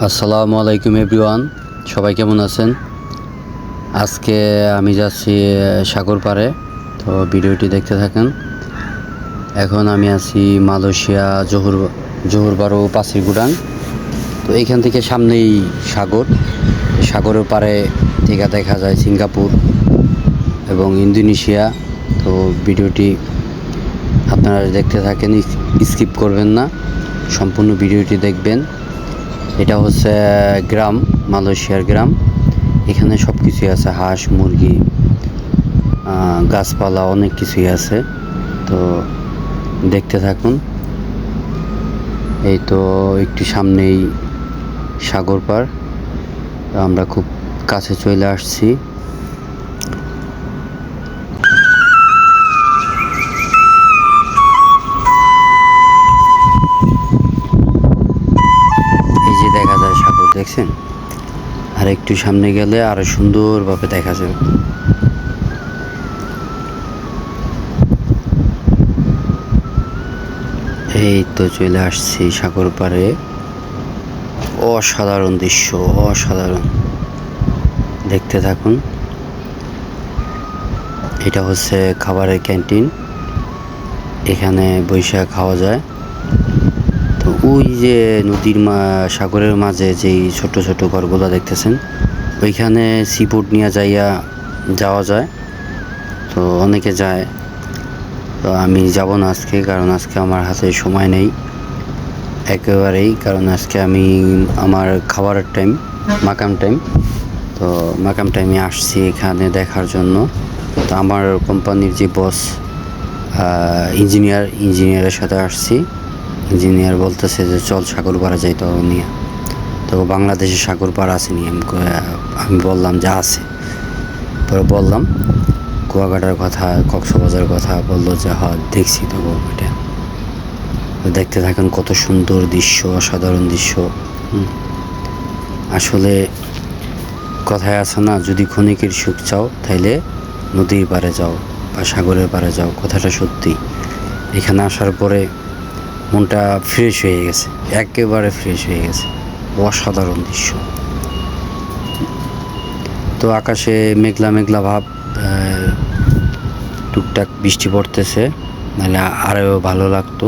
আসসালামু আলাইকুম এভরিওয়ান, সবাই কেমন আছেন? আজকে আমি যাচ্ছি সাগর পাড়ে। তো ভিডিওটি দেখতে থাকেন। এখন আমি আছি মালয়েশিয়া জহুর বারো পাসিরগুডাং। তো এইখান থেকে সামনেই সাগরের পাড়ে থেকে দেখা যায় সিঙ্গাপুর এবং ইন্দোনেশিয়া। তো ভিডিওটি আপনারা দেখতে থাকেন, স্কিপ করবেন না, সম্পূর্ণ ভিডিওটি দেখবেন। এটা হচ্ছে গ্রাম, মালয়েশিয়ার গ্রাম। এখানে সব কিছুই আছে, হাঁস মুরগি, গাছপালা, অনেক কিছুই আছে। তো দেখতে থাকুন। এই তো একটু সামনেই সাগর পাড়, আমরা খুব কাছে চলে আসছি। এই যে দেখা যায় সাগর, দেখছেন? আর একটু সামনে গেলে আরো সুন্দরভাবে দেখা যাবে। এই তো চলে আসছি সাগর পাড়ে। অসাধারণ দৃশ্য, অসাধারণ। দেখতে থাকুন। এটা হচ্ছে খাবারের ক্যান্টিন, এখানে বৈশাখ খাওয়া যায়। তো ওই যে সাগরের মাঝে যেই ছোট ছোট ঘরগুলো দেখতেছেন, ওইখানে সিফুড নিয়ে যাওয়া যায়। তো অনেকে যায়। তো আমি যাব না আজকে, কারণ আজকে আমার হাতে সময় নেই একেবারেই। কারণ আজকে আমি আমার খাবারের টাইম, মাকাম টাইম। তো মাকাম টাইমে আসছি এখানে দেখার জন্য। তো আমার কোম্পানির যে বস, ইঞ্জিনিয়ারের সাথে আসছি। ইঞ্জিনিয়ার বলতেছে যে চল সাগর পাড়া যাই। তো নিয়ে তো বাংলাদেশে সাগর পাড় আসেনি। আমি বললাম যে আছে। পরে বললাম কুয়াকাটার কথা, কক্সবাজার কথা, বললো যে হ্যাঁ দেখছি। তো ওইটা দেখতে থাকেন, কত সুন্দর দৃশ্য, অসাধারণ দৃশ্য। আসলে কথায় আছে না, যদি ক্ষণিকের সুখ চাও তাইলে নদীর পাড়ে যাও বা সাগরের পাড়ে যাও। কথাটা সত্যি। এখানে আসার পরে মনটা ফ্রেশ হয়ে গেছে, একেবারে ফ্রেশ হয়ে গেছে। অসাধারণ দৃশ্য। তো আকাশে মেঘলা মেঘলা ভাব, টুকটাক বৃষ্টি পড়তেছে, নাহলে আরও ভালো লাগতো।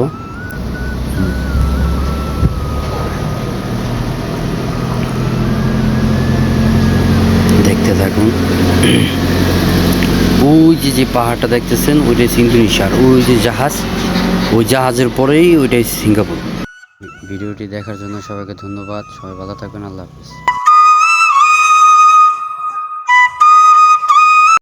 দেখতে থাকুন। ওই যে পাহাড়টা দেখতেছেন, ওইটাই ইন্দোনেশিয়ার। ওই যে জাহাজ, ওই জাহাজের পরেই ওইটাই সিঙ্গাপুর। ভিডিওটি দেখার জন্য সবাইকে ধন্যবাদ। সবাই ভালো থাকবেন। আল্লাহ হাফিজ।